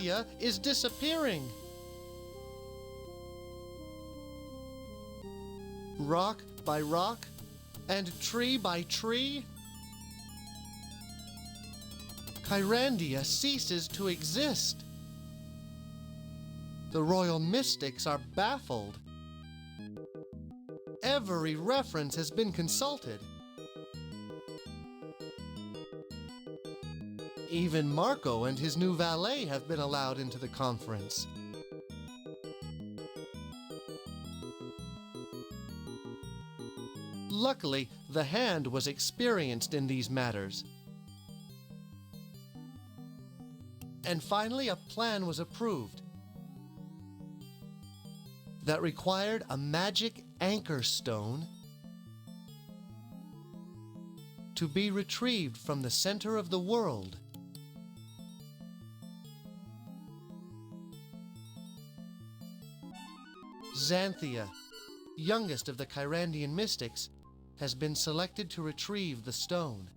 Kyrandia is disappearing. Rock by rock and tree by tree, Kyrandia ceases to exist. The royal mystics are baffled. Every reference has been consulted. Even Marco and his new valet have been allowed into the conference. Luckily, the Hand was experienced in these matters. And finally, a plan was approved that required a magic anchor stone to be retrieved from the center of the world. Xanthia, youngest of the Kyrandian mystics, has been selected to retrieve the stone.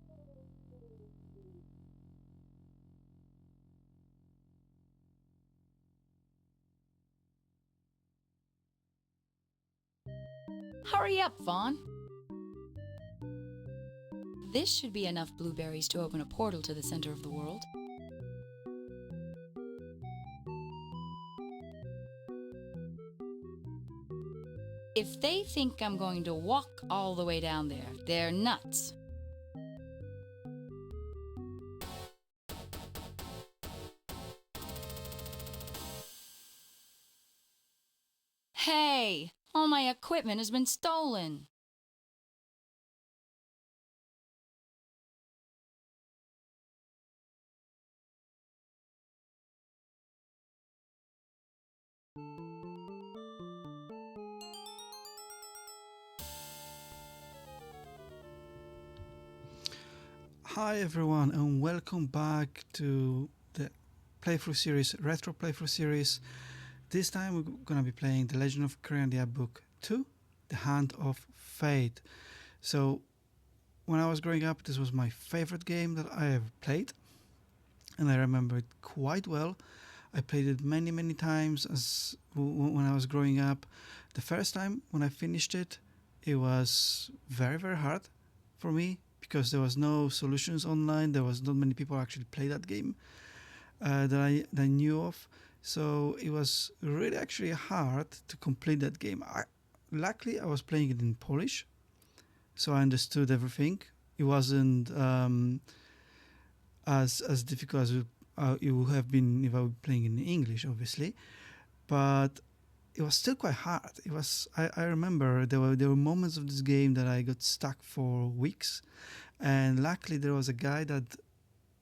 Hurry up, Vaughn. This should be enough blueberries to open a portal to the center of the world. If they think I'm going to walk all the way down there, they're nuts. Hey, all my equipment has been stolen. Hi everyone and welcome back to the retro playthrough series. This time we're gonna be playing The Legend of Kyrandia Book 2, The Hand of Fate. So when I was growing up, this was my favorite game that I ever played, and I remember it quite well. I played it many times when I was growing up. The first time when I finished it, it was very hard for me because there was no solutions online. There was not many people actually play that game that I knew of. So it was really actually hard to complete that game. Luckily, I was playing it in Polish, so I understood everything. It wasn't as difficult as it would have been if I were playing in English, obviously. But it was still quite hard. It was. I remember there were moments of this game that I got stuck for weeks, and luckily there was a guy that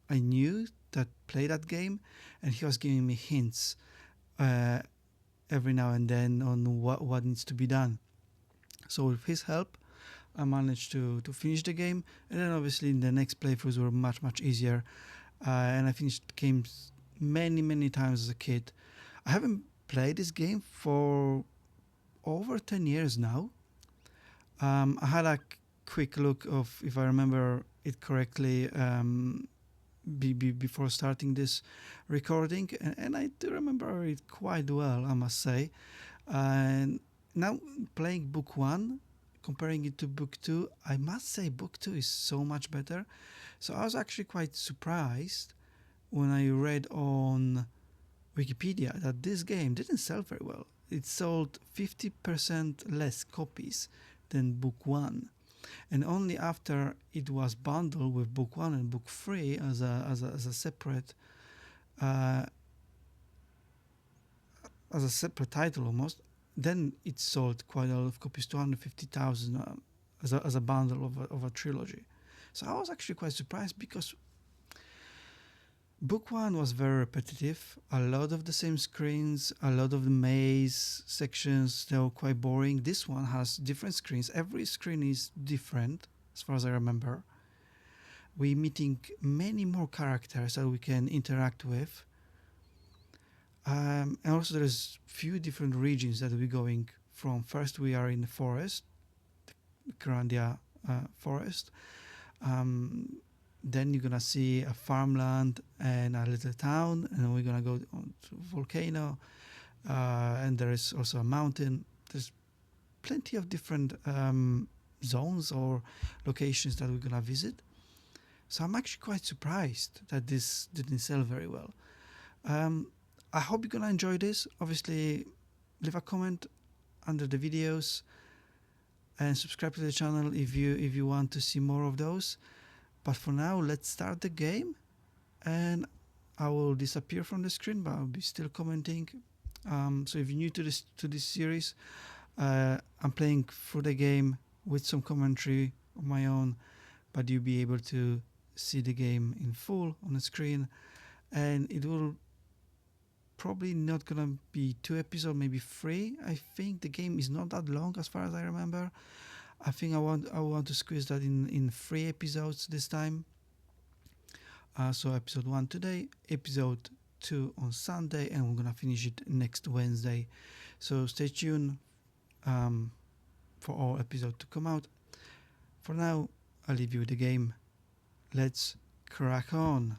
I knew that played that game, and he was giving me hints every now and then on what needs to be done. So with his help, I managed to finish the game, and then obviously the next playthroughs were much easier, and I finished games many times as a kid. I haven't played this game for over 10 years now. I had a quick look of, if I remember it correctly, before starting this recording, and I do remember it quite well, I must say. And now playing book 1, comparing it to book 2, I must say book 2 is so much better. So I was actually quite surprised when I read on Wikipedia that this game didn't sell very well. It sold 50% less copies than book 1. And only after it was bundled with book 1 and book 3 as a separate title almost, then it sold quite a lot of copies, 250,000 as a bundle of a trilogy. So I was actually quite surprised because book 1 was very repetitive, a lot of the same screens, a lot of the maze sections, they were quite boring. This one has different screens. Every screen is different, as far as I remember. We're meeting many more characters that we can interact with. And also there's few different regions that we're going from. First we are in the forest, the Kyrandia forest. then you're gonna see a farmland and a little town, and we're gonna go on to volcano, and there is also a mountain. There's plenty of different zones or locations that we're gonna visit. So I'm actually quite surprised that this didn't sell very well. I hope you're gonna enjoy this. Obviously, leave a comment under the videos and subscribe to the channel if you want to see more of those. But for now, let's start the game, and I will disappear from the screen, but I'll be still commenting. So if you're new to this series, I'm playing through the game with some commentary of my own, but you'll be able to see the game in full on the screen, and it will probably not gonna be 2 episodes, maybe 3. I think the game is not that long as far as I remember. I think I want to squeeze that in 3 episodes this time. So episode 1 today, episode 2 on Sunday, and we're gonna finish it next Wednesday. So stay tuned for all episodes to come out. For now, I'll leave you with the game. Let's crack on.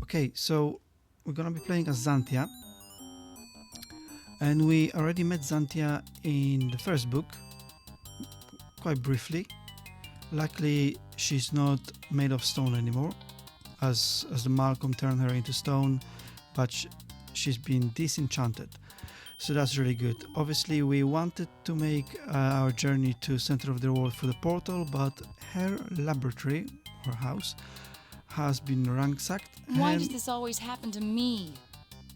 Okay, so we're gonna be playing as Xantia, and we already met Xantia in the first book, quite briefly. Luckily, she's not made of stone anymore, as the Malcolm turned her into stone, but she's been disenchanted. So that's really good. Obviously, we wanted to make our journey to center of the world through the portal, but her laboratory, her house, has been ransacked. Why does this always happen to me?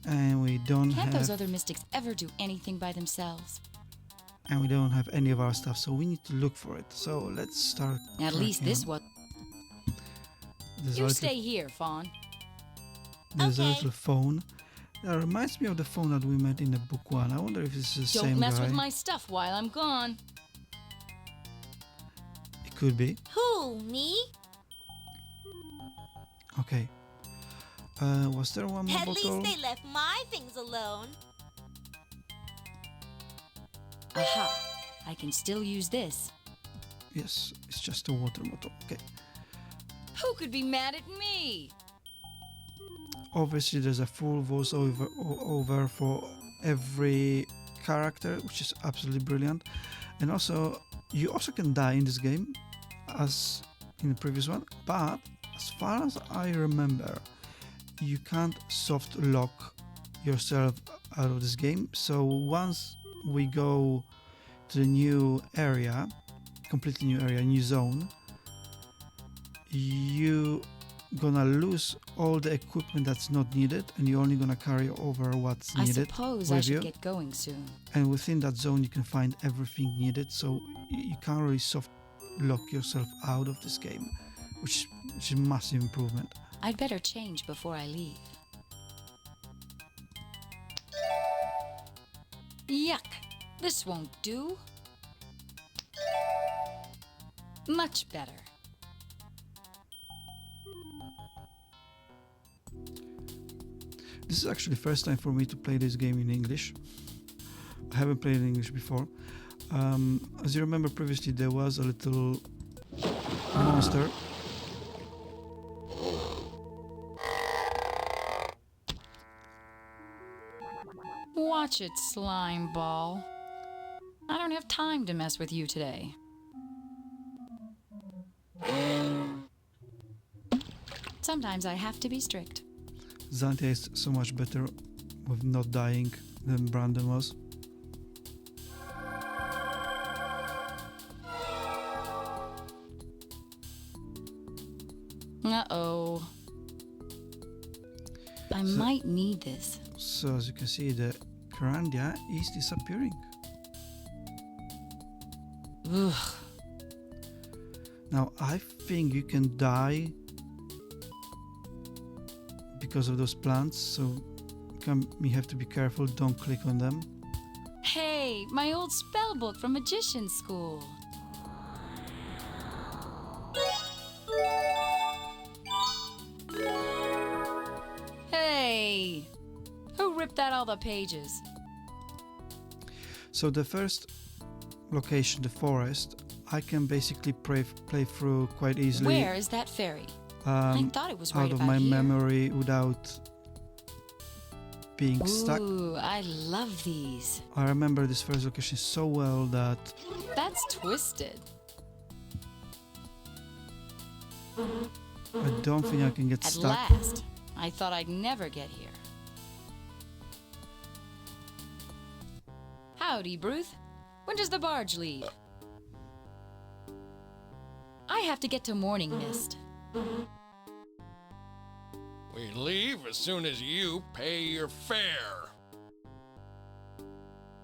And we don't Can't those have other mystics ever do anything by themselves? any of our stuff, so we need to look for it. So let's start. At least this one. was. You stay here, Fawn. There's a Okay. little phone. That reminds me of the phone that we met in the book 1. I wonder if it's the Don't same mess guy. with my stuff while I'm gone. It could be. Who, me? Okay. Was there one more At bottle? least they left my things alone. Aha! I can still use this. Yes, it's just a water bottle. Okay. Who could be mad at me? Obviously, there's a full voiceover over for every character, which is absolutely brilliant. And also, you also can die in this game, as in the previous one. But as far as I remember, you can't soft lock yourself out of this game. So once we go to the new area, completely new area, new zone, you gonna lose all the equipment that's not needed, and you're only gonna carry over what's I needed suppose with I should you. get going soon. And within that zone you can find everything needed, so you can't really soft lock yourself out of this game, which is a massive improvement. I'd better change before I leave. Yuck! This won't do. Much better. This is actually the first time for me to play this game in English. I haven't played in English before. As you remember previously, there was a little monster. Watch it, slime ball. I don't have time to mess with you today. Sometimes I have to be strict. Xantia is so much better with not dying than Brandon was. Uh-oh. I might need this. So as you can see, the Kyrandia is disappearing. Ugh. Now I think you can die because of those plants, so you have to be careful, don't click on them. Hey, my old spell book from magician school. Hey, who ripped out all the pages? So the first location, the forest, I can basically play through quite easily. Where is that ferry? I thought it was right out of about my here. memory without being stuck. Ooh, I love these. I remember this first location so well that That's twisted. I don't think I can get At stuck. last. I thought I'd never get here. Howdy, Bruce. When does the barge leave? I have to get to Morning Mist. We leave as soon as you pay your fare.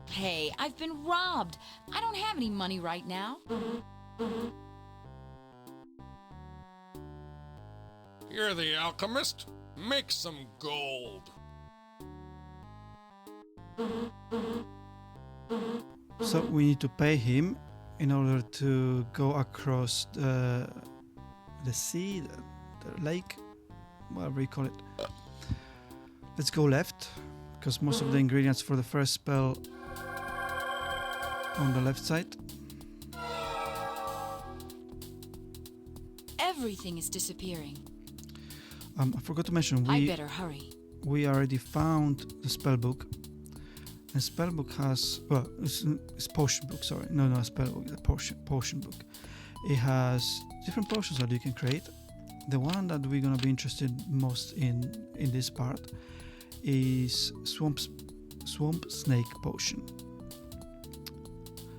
Hey, I've been robbed. I don't have any money right now. You're the alchemist. Make some gold. So we need to pay him in order to go across the sea, the lake, whatever you call it. Let's go left, because most of the ingredients for the first spell on the left side. Everything is disappearing. I forgot to mention, I better hurry. we already found the spell book. The spell book has, well, it's potion book, sorry. No, spell book, the potion book. It has different potions that you can create. The one that we're gonna be interested most in this part is swamp snake potion.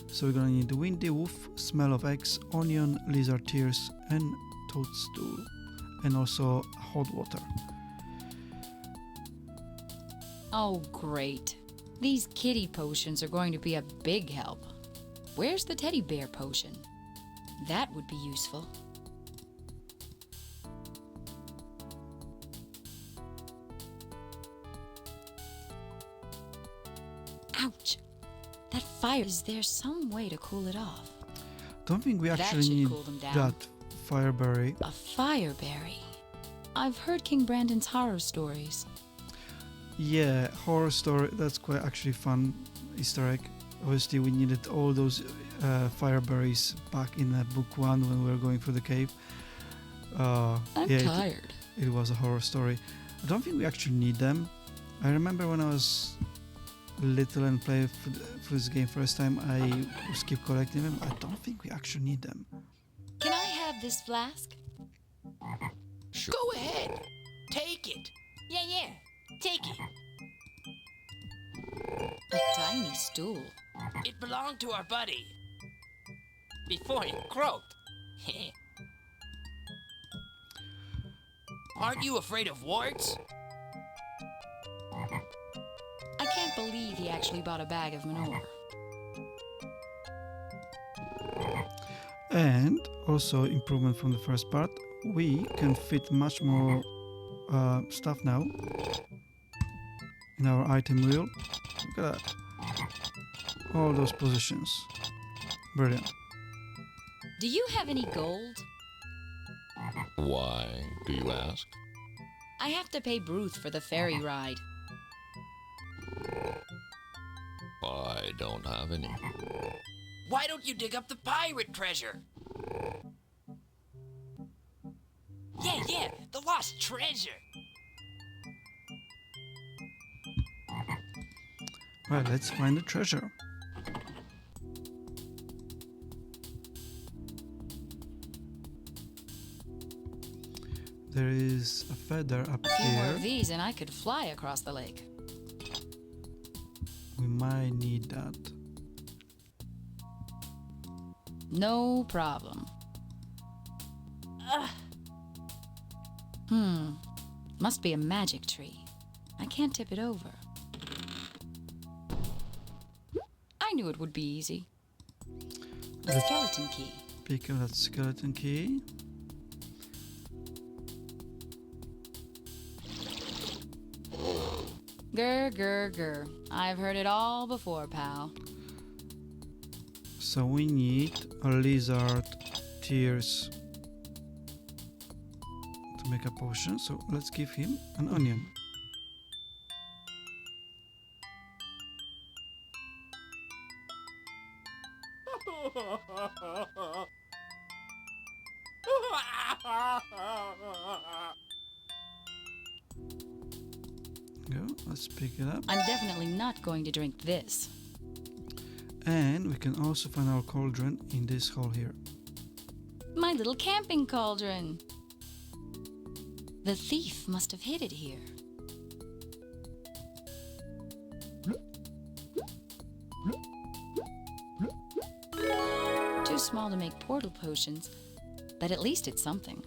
So we're gonna need the windy wolf, smell of eggs, onion, lizard tears, and toadstool, and also hot water. Oh, great. These kitty potions are going to be a big help. Where's the teddy bear potion? That would be useful. Ouch! That fire, is there some way to cool it off? Don't think we That actually should need cool them down. that fireberry. A fireberry. I've heard King Brandon's horror stories. Yeah, horror story. That's quite actually fun Easter egg. Obviously, we needed all those fireberries back in book 1 when we were going through the cave. I'm yeah, tired. It was a horror story. I don't think we actually need them. I remember when I was little and played for this game first time, I just keep collecting them. I don't think we actually need them. Can I have this flask? Sure. Go ahead. Take it. Yeah. Take it. A tiny stool. It belonged to our buddy. Before he croaked. Aren't you afraid of warts? I can't believe he actually bought a bag of manure. And also improvement from the first part, we can fit much more stuff now in our item wheel. Look at that. All those positions. Brilliant. Do you have any gold? Why do you ask? I have to pay Bruce for the ferry ride. I don't have any. Why don't you dig up the pirate treasure? Yeah, the lost treasure. Well, let's find the treasure. There is a feather up A few more here. of these and I could fly across the lake. We might need that. No problem. Must be a magic tree. I can't tip it over. I knew it would be easy. A Let's skeleton key. pick up that skeleton key. Grr. I've heard it all before, pal. So we need a lizard tears to make a potion. So let's give him an onion. Go. Let's pick it up. I'm definitely not going to drink this. And we can also find our cauldron in this hole here. My little camping cauldron. The thief must have hid it here. Too small to make portal potions, but at least it's something.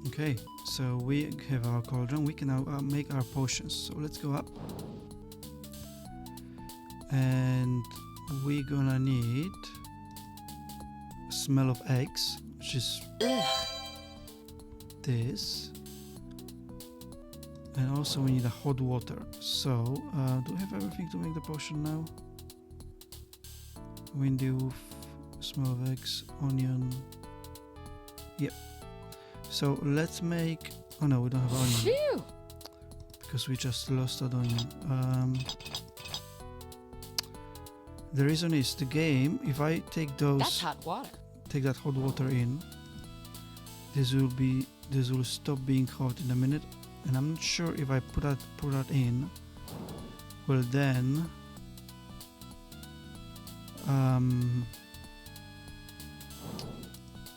Okay, so we have our cauldron. We can now make our potions. So let's go up. And we're gonna need smell of eggs, which is Ugh. this. And also we need a hot water. So, do we have everything to make the potion now? Windy wolf, smell of eggs, onion. Yep. So let's make... Oh no, we don't have onion. Phew! Because we just lost that onion. The reason is the game, if I take those... That's hot water. Take that hot water in, this will stop being hot in a minute, and I'm not sure if I put that in, well then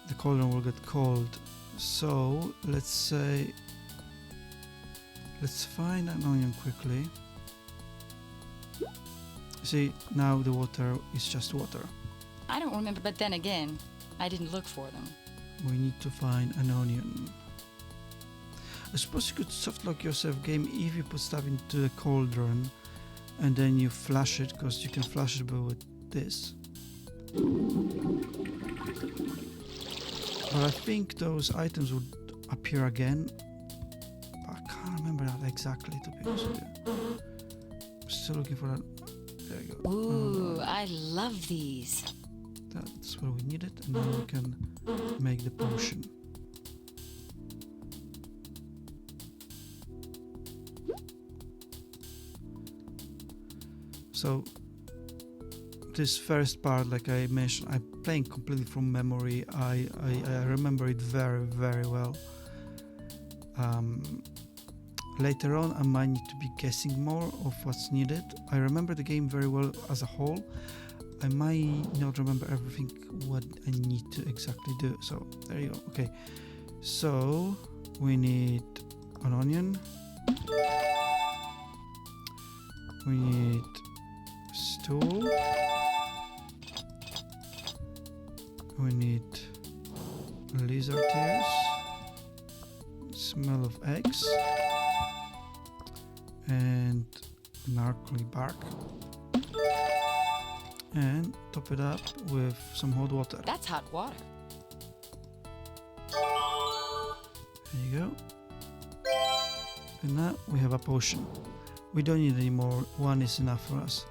the cauldron will get cold. So let's find an onion quickly. See, now the water is just water. I don't remember, but then again, I didn't look for them. We need to find an onion. I suppose you could softlock yourself game if you put stuff into the cauldron and then you flash it, because you can flash it with this. But I think those items would appear again. But I can't remember that exactly, to be honest with you. I'm still looking for that. There you go. Ooh, I love these. That's where we need it, and then we can make the potion. So this first part, like I mentioned, I'm playing completely from memory. I remember it very, very well. Later on I might need to be guessing more of what's needed. I remember the game very well as a whole. I might not remember everything what I need to exactly do. So there you go. Okay, so we need an onion. We need stool. We need lizard tears. Smell of eggs. And gnarly bark. And top it up with some hot water. That's hot water. There you go. And now we have a potion. We don't need any more. One is enough for us.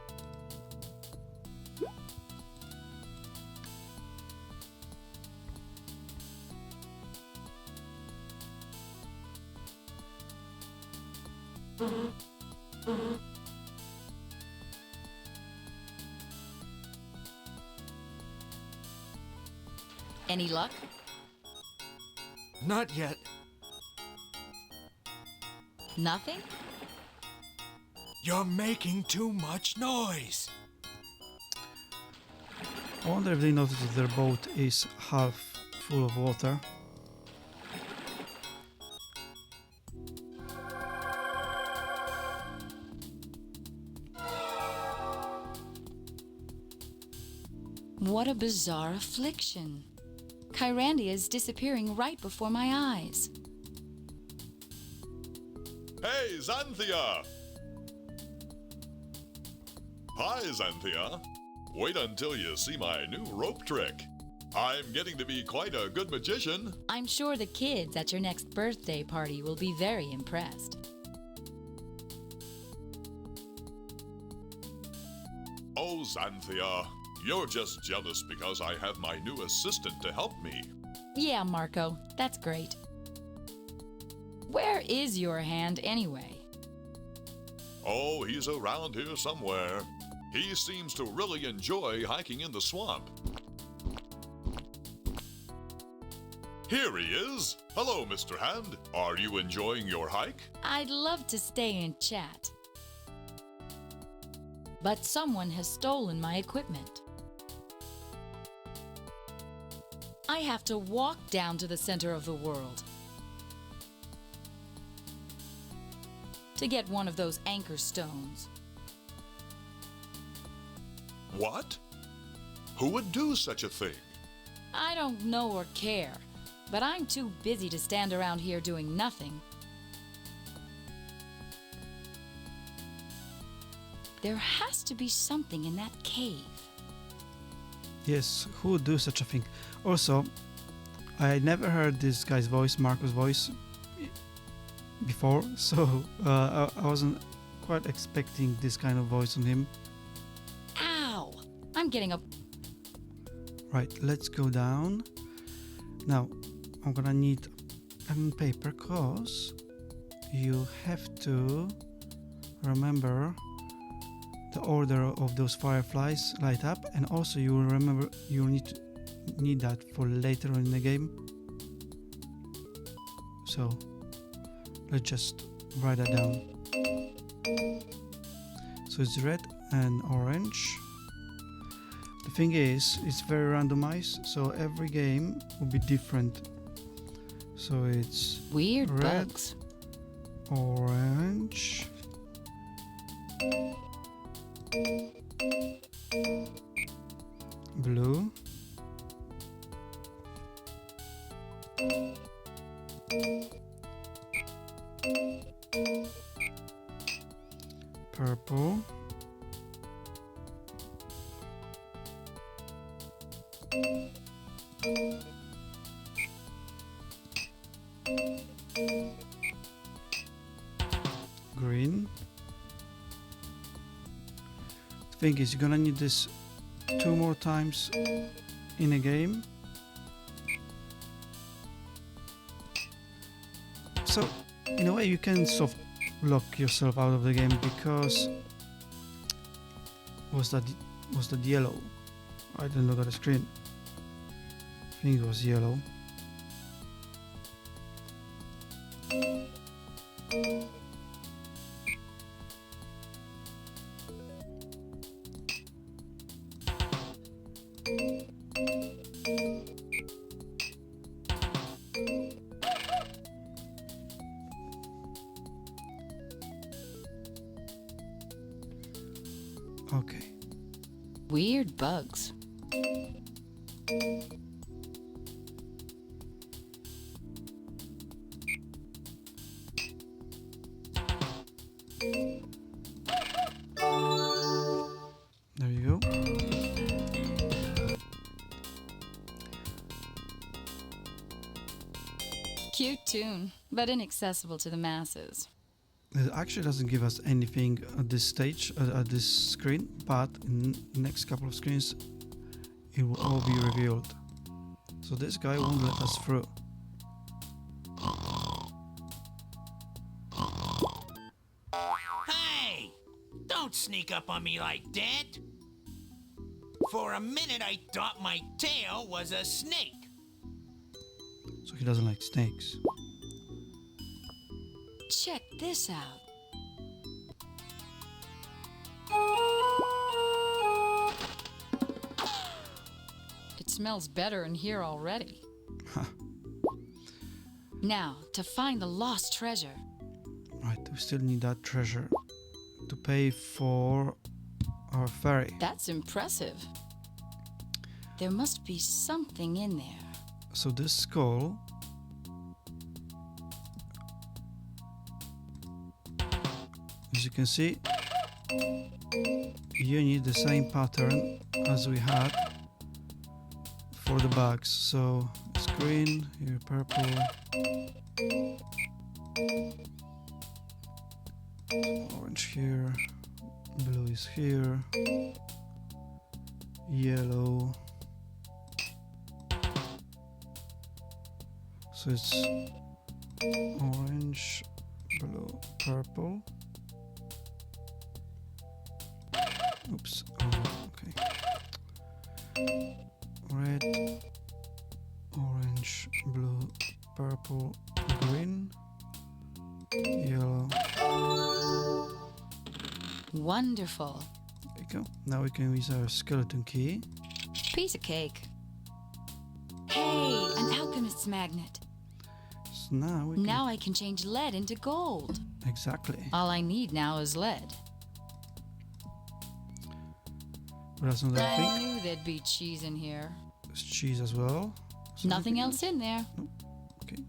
Any luck? Not yet. Nothing? You're making too much noise. I wonder if they noticed that their boat is half full of water. What a bizarre affliction. Kyrandia is disappearing right before my eyes. Hey, Xanthia! Hi, Xanthia. Wait until you see my new rope trick. I'm getting to be quite a good magician. I'm sure the kids at your next birthday party will be very impressed. Oh, Xanthia, you're just jealous because I have my new assistant to help me. Yeah, Marco, that's great. Where is your hand anyway? Oh, he's around here somewhere. He seems to really enjoy hiking in the swamp. Here he is. Hello, Mr. Hand. Are you enjoying your hike? I'd love to stay and chat. But someone has stolen my equipment. I have to walk down to the center of the world to get one of those anchor stones. What? Who would do such a thing? I don't know or care, but I'm too busy to stand around here doing nothing. There has to be something in that cave. Yes, who would do such a thing? Also, I never heard this guy's voice, Marco's voice, before, so I wasn't quite expecting this kind of voice on him. Ow! I'm getting a... Right, let's go down. Now, I'm gonna need pen and paper cause you have to remember the order of those fireflies light up, and also you will remember you need that for later on in the game. So let's just write that down. So it's red and orange. The thing is, it's very randomized, so every game will be different. So it's Weird red, bugs. orange, blue, purple, green. The thing is, you're gonna need this 2 more times in a game. So, in a way, you can soft lock yourself out of the game because was that yellow? I didn't look at the screen. I think it was yellow. Okay. Weird bugs. There you go. Cute tune, but inaccessible to the masses. It actually doesn't give us anything at this stage, at this screen, but in the next couple of screens it will all be revealed. So this guy won't let us through. Hey! Don't sneak up on me like that! For a minute I thought my tail was a snake. So he doesn't like snakes. Check this out. It smells better in here already. Now, to find the lost treasure. Right, we still need that treasure to pay for our ferry. That's impressive. There must be something in there. So this skull, as you can see, you need the same pattern as we had for the bags. So it's green, here purple, orange here, blue is here, yellow. So it's orange, blue, purple. Oops. Oh, okay. Red, orange, blue, Wonderful. There you go. Now we can use our skeleton key. Piece of cake. Hey, an alchemist's magnet. So now we can... Now I can change lead into gold. Exactly. All I need now is lead. But that's not I everything. knew there'd be cheese in here. There's cheese as well. So Nothing everything else in there. Okay.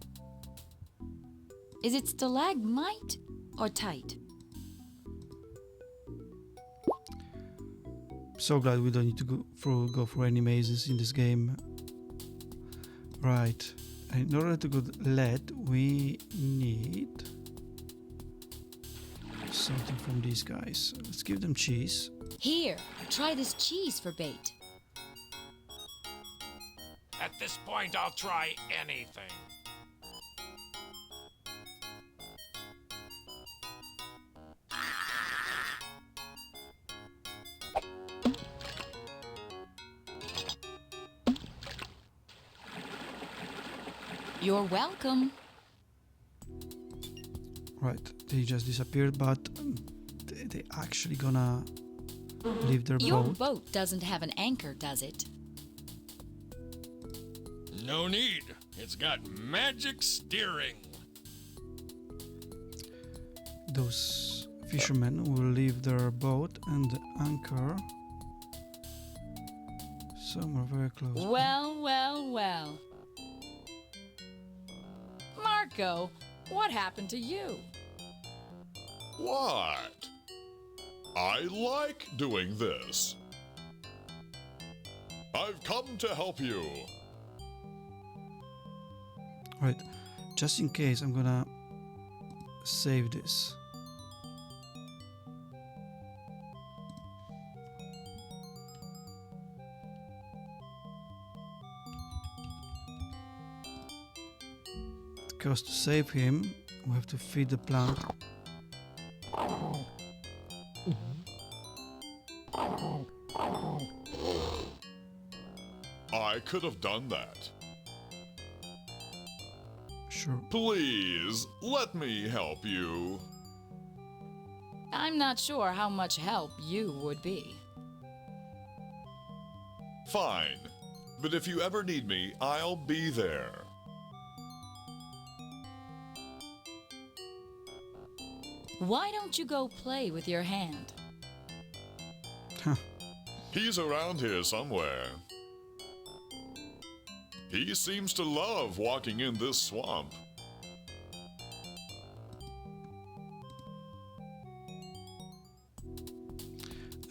Is it stalagmite or tight? So glad we don't need to go for any mazes in this game. Right. In order to get lead, we need something from these guys. Let's give them cheese. Here, try this cheese for bait. At this point, I'll try anything. You're welcome. Right. They just disappeared, but they actually gonna leave their Your boat. boat doesn't have an anchor, does it? No need. It's got magic steering. Those fishermen will leave their boat and anchor somewhere very close. Well, well, well. Marco, what happened to you? What? I like doing this. I've come to help you. Right. Just in case, I'm gonna save this. Because to save him, we have to feed the plant. I could have done that. Sure. Please, let me help you. I'm not sure how much help you would be. Fine. But if you ever need me, I'll be there. Why don't you go play with your hand? He's around here somewhere. He seems to love walking in this swamp.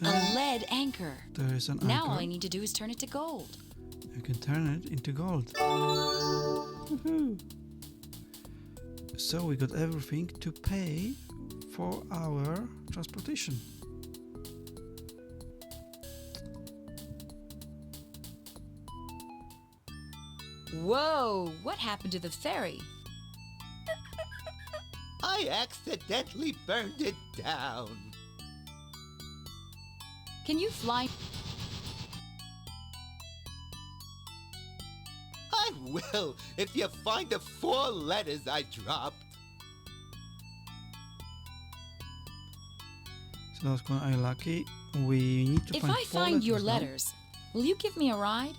A lead anchor. There is an Now anchor. all I need to do is turn it to gold. You can turn it into gold. Woohoo. So we got everything to pay for our transportation. Whoa, what happened to the ferry? I accidentally burned it down. Can you fly? I will if you find the 4 letters I dropped. So that's going unlucky. We need to If find I 4 find your now. letters, will you give me a ride?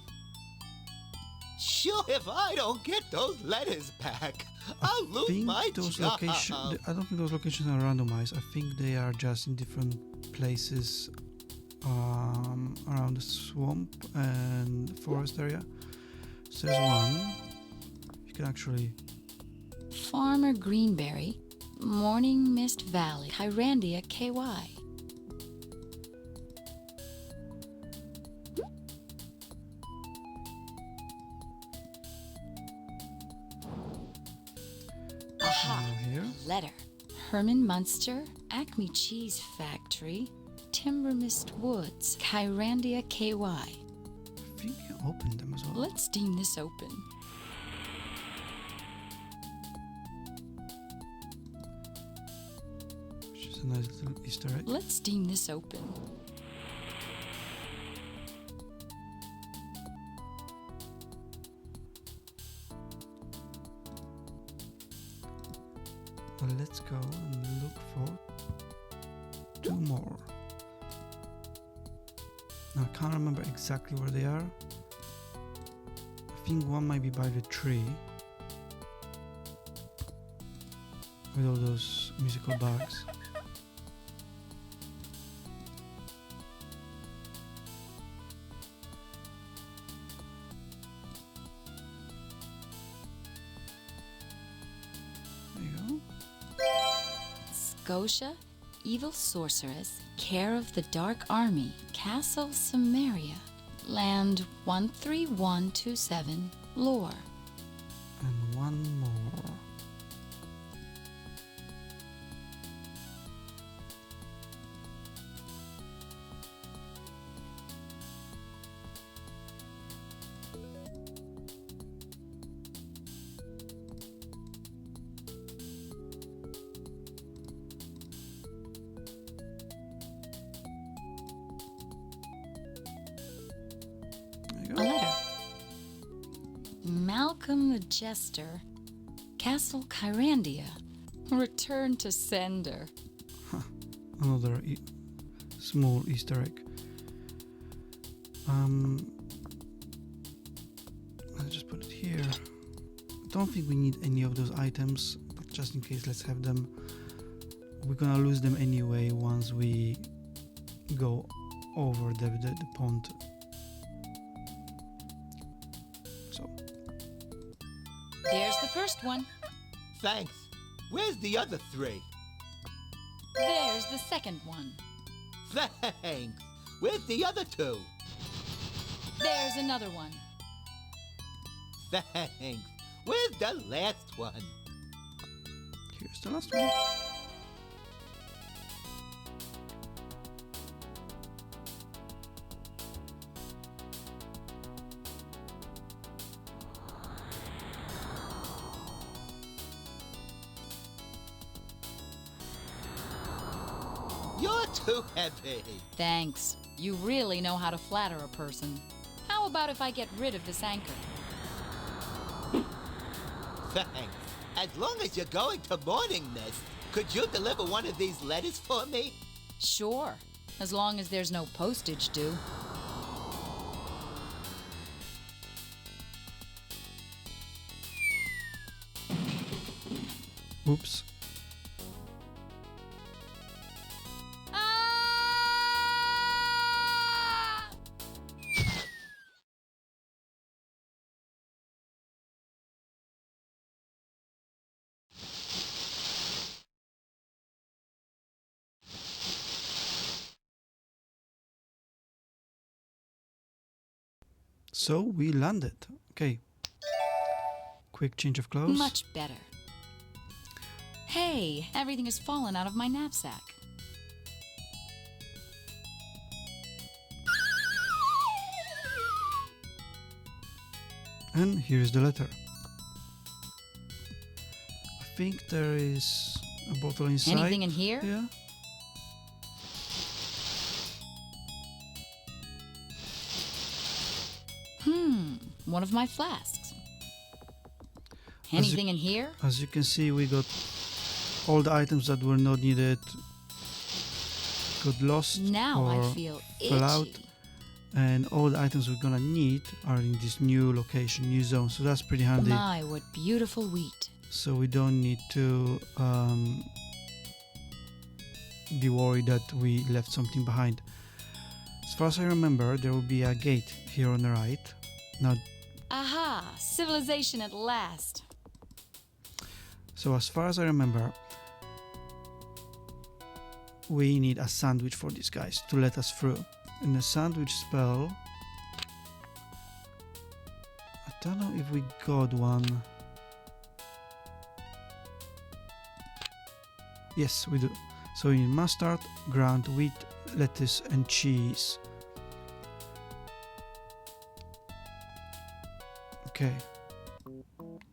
Sure, if I don't get those letters back, I'll lose think my those job. I don't think those locations are randomized. I think they are just in different places around the swamp and forest area. So there's one. You can actually... Farmer Greenberry, Morning Mist Valley, Kyrandia, KY. Aha! here. Letter. Herman Munster, Acme Cheese Factory, Timber Mist Woods, Kyrandia, KY. I think you opened them as well. Let's steam this open. Which is a nice little Easter egg. Let's steam this open. Well, let's go and look for 2 more. Now, I can't remember exactly where they are. I think one might be by the tree. With all those musical bags. There you go. Scotia, evil sorceress, care of the Dark Army, Castle Samaria, land 13127, lore. And one more. There you A go. letter. Malcolm the Jester, Castle Kyrandia, return to sender. Another small Easter egg. Let's just put it here. I don't think we need any of those items, but just in case, let's have them. We're gonna lose them anyway once we go over the pond. So, There's the first one. Thanks. Where's the other 3? There's the second one. Thanks. Where's the other 2? There's another one. Thanks. Where's the last one? here's the last one. You're too heavy. Thanks. You really know how to flatter a person. How about if I get rid of this anchor? Thanks. As long as you're going to Morning Mist, could you deliver one of these letters for me? Sure, as long as there's no postage due. Oops. Ah! So we landed. Okay. Quick change of clothes. Much better. Hey, everything has fallen out of my knapsack. And here's the letter. I think there is a bottle inside. Anything in here? Yeah. One of my flasks. you- Anything in here? As you can see, we got all the items that were not needed got lost Now or I feel fell out. itchy. And all the items we're gonna need are in this new location, new zone. So that's pretty handy. My, what beautiful wheat. So we don't need to be worried that we left something behind. As far as I remember, there will be a gate here on the right. Now, Aha! Civilization at last. so as far as I remember, we need a sandwich for these guys to let us through. And the sandwich spell, I don't know if we got one. Yes, we do. So we need mustard, ground wheat, lettuce, and cheese. Okay.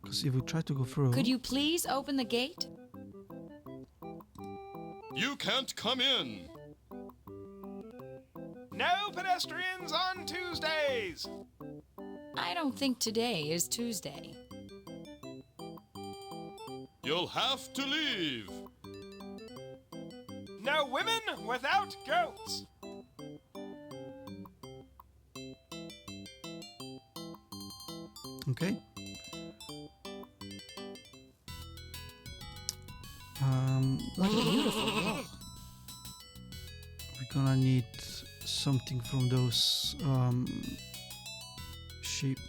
Because if we try to go through... Could you please open the gate? You can't come in. No pedestrians on Tuesdays! I don't think today is Tuesday. You'll have to leave. No women without goats! Okay. What a beautiful wall. We're gonna need something from those sheep.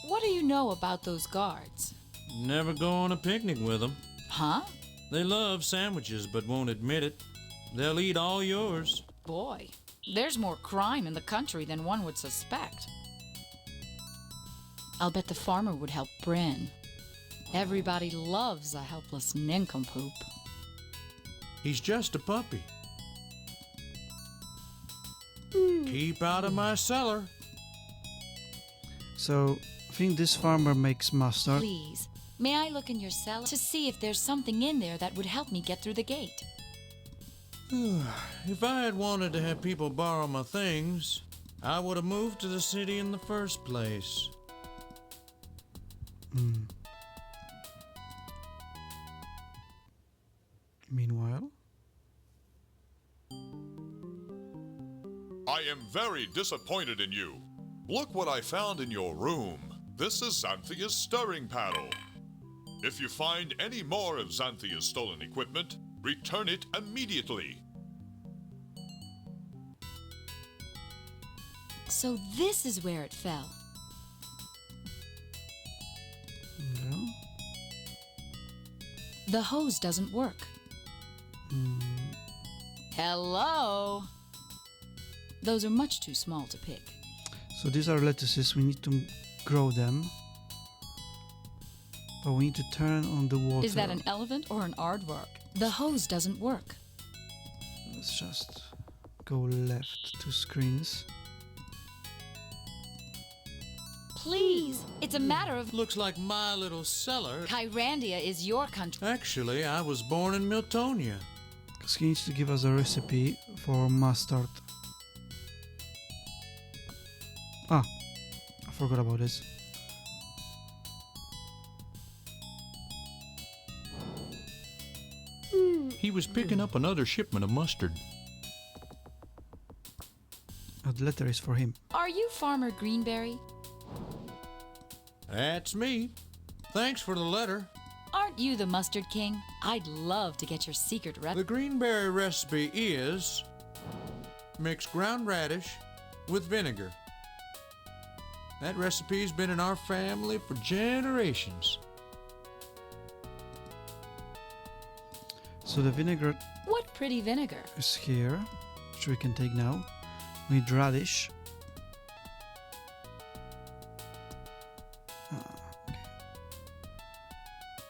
What do you know about those guards? Never go on a picnic with them. Huh? They love sandwiches but won't admit it. They'll eat all yours. Boy, there's more crime in the country than one would suspect. I'll bet the farmer would help Bryn. Everybody loves a helpless nincompoop. He's just a puppy. Keep out of my cellar. So, I think this farmer makes mustard. Please, may I look in your cellar to see if there's something in there that would help me get through the gate? If I had wanted to have people borrow my things, I would have moved to the city in the first place. Meanwhile, I am very disappointed in you. Look what I found in your room. This is Xanthia's stirring paddle. If you find any more of Xanthia's stolen equipment, return it immediately. So this is where it fell. no. The hose doesn't work. Hello? Those are much too small to pick. So these are lettuces. We need to grow them, but we need to turn on the water. Is that an elephant or an aardvark? The hose doesn't work. Let's just go left 2 screens. Please, it's a matter of... Looks like my little cellar. Kyrandia is your country. Actually, I was born in Miltonia. Because he needs to give us a recipe for mustard. Ah, I forgot about this. He was picking up another shipment of mustard. Oh, the letter is for him. Are you Farmer Greenberry? That's me. Thanks for the letter. Aren't you the Mustard King? I'd love to get your secret The recipe. greenberry recipe is mix ground radish with vinegar. That recipe's been in our family for generations. So the vinegar What pretty vinegar. is here, which we can take now. We need radish.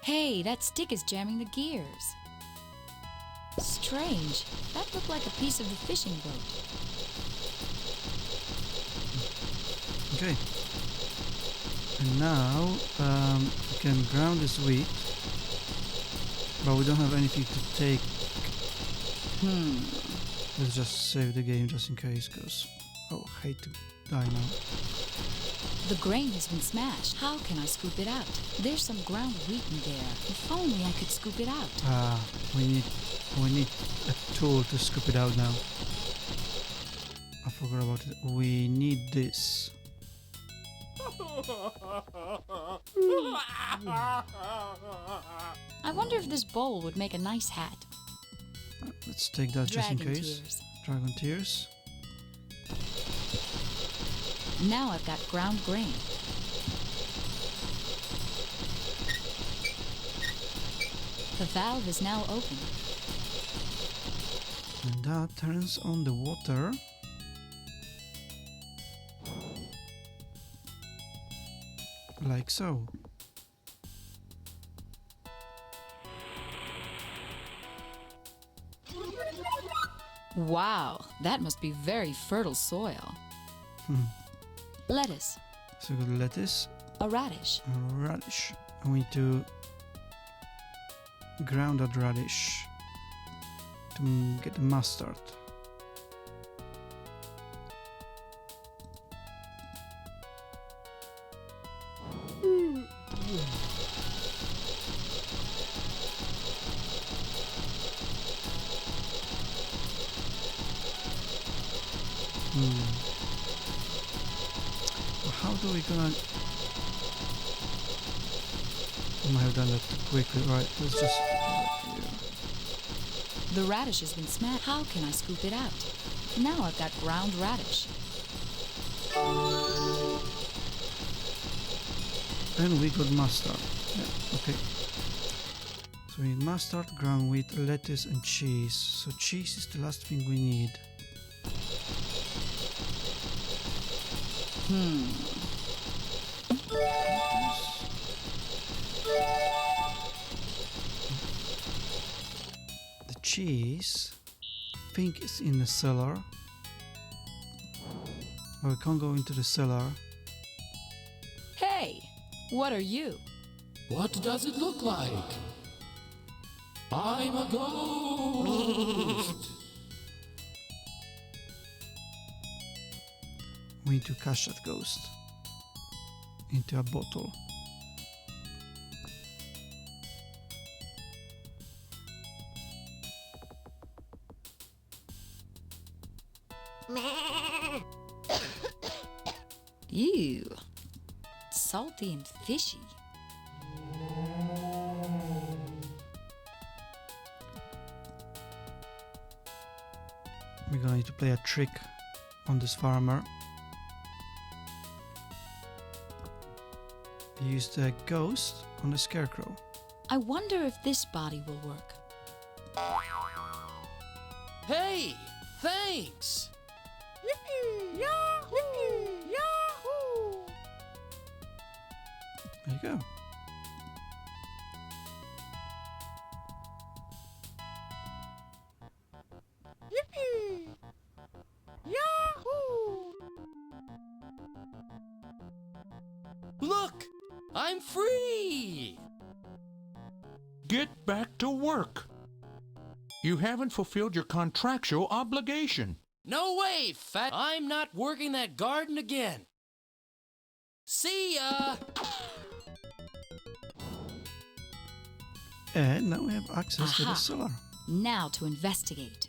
Hey, that stick is jamming the gears. Strange. That looked like a piece of the fishing boat. Okay. And now we can ground this wheat, but we don't have anything to take. Let's just save the game just in case, because oh, I hate to die now. The grain has been smashed. How can I scoop it out? There's some ground wheat in there. If only I could scoop it out. We need a tool to scoop it out now. I forgot about it. We need this. I wonder if this bowl would make a nice hat. Let's take that just in Dragon case. tears. Dragon tears. Now I've got ground grain. The valve is now open. And that turns on the water. Like so. Wow, that must be very fertile soil. Lettuce, So we got lettuce, a radish, a radish. And we need to ground that radish to get the mustard. do we gonna... I might have done that too quickly. Right, let's just... The radish has been smashed. How can I scoop it out? Now I've got ground radish. And we got mustard. Yeah, okay. So we need mustard, ground wheat, lettuce and cheese. So cheese is the last thing we need. The cheese, I think, is in the cellar. But we can't go into the cellar. Hey, what are you? What does it look like? I'm a ghost! We need to catch that ghost into a bottle. Ew. Salty and fishy. We're gonna need to play a trick on this farmer. Use the ghost on the scarecrow. I wonder if this body will work. Hey! Thanks! There you go. Look! I'm free! Get back to work. You haven't fulfilled your contractual obligation. No way, fat! I'm not working that garden again. See ya! And now we have access to the Aha. cellar. Now to investigate.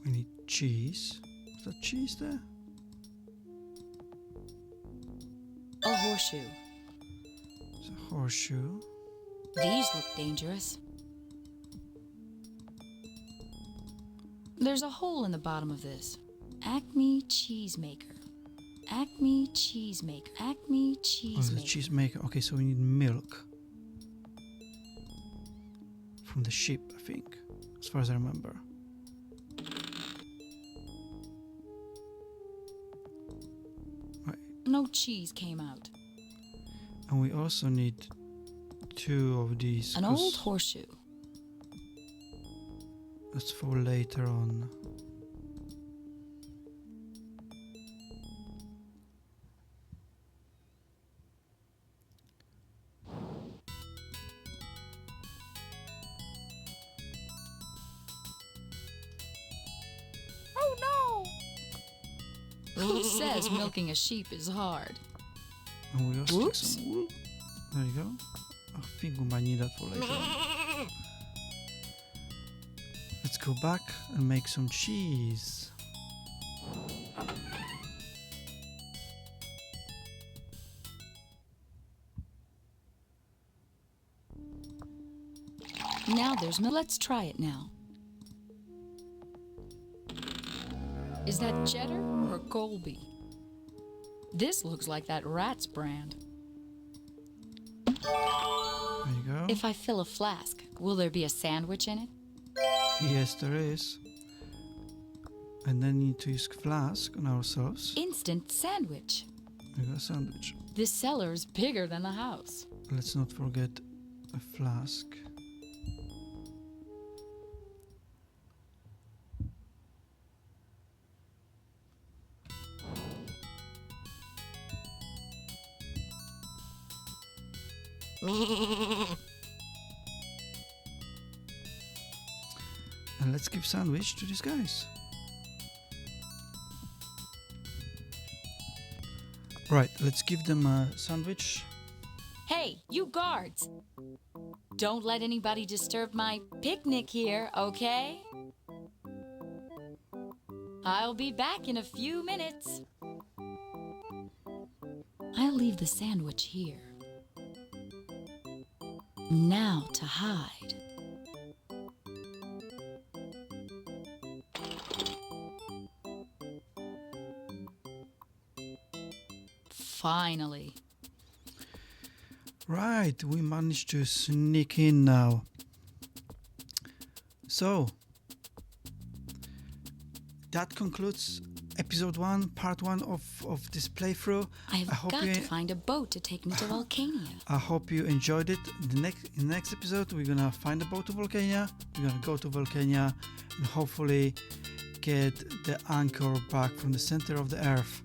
We need cheese. Is that cheese there? A horseshoe. It's a horseshoe. These look dangerous. There's a hole in the bottom of this. Acme Cheesemaker. Acme Cheesemaker. Acme Oh, it's a Cheesemaker. cheese maker. Okay, so we need milk. From the sheep, I think. As far as I remember. No cheese came out. And we also need 2 of these. An 'cause old horseshoe. that's for later on. Who says milking a sheep is hard? And we also take Whoops. some wool. There you go. I think we might need that for later on. Let's go back and make some cheese. Now there's milk. Let's try it now. Is that cheddar or Colby? This looks like that Rat's brand. There you go. If I fill a flask, will there be a sandwich in it? Yes, there is. And then need to use flask on ourselves. Instant sandwich. We got a sandwich. This cellar is bigger than the house. Let's not forget a flask. And let's give sandwich to these guys. Right, let's give them a sandwich. Hey, you guards! Don't let anybody disturb my picnic here, okay? I'll be back in a few minutes. I'll leave the sandwich here. Now to hide. Finally. Right, we managed to sneak in now. So, that concludes episode 1, part 1 of this playthrough. I've got to find a boat to take me to Volcania. I hope you enjoyed it. In the next episode, we're gonna find a boat to Volcania. We're gonna go to Volcania and hopefully get the anchor back from the center of the earth.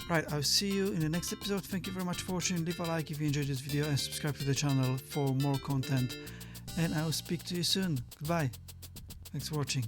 Right, I'll see you in the next episode. Thank you very much for watching. Leave a like if you enjoyed this video and subscribe to the channel for more content. And I will speak to you soon. Goodbye. Thanks for watching.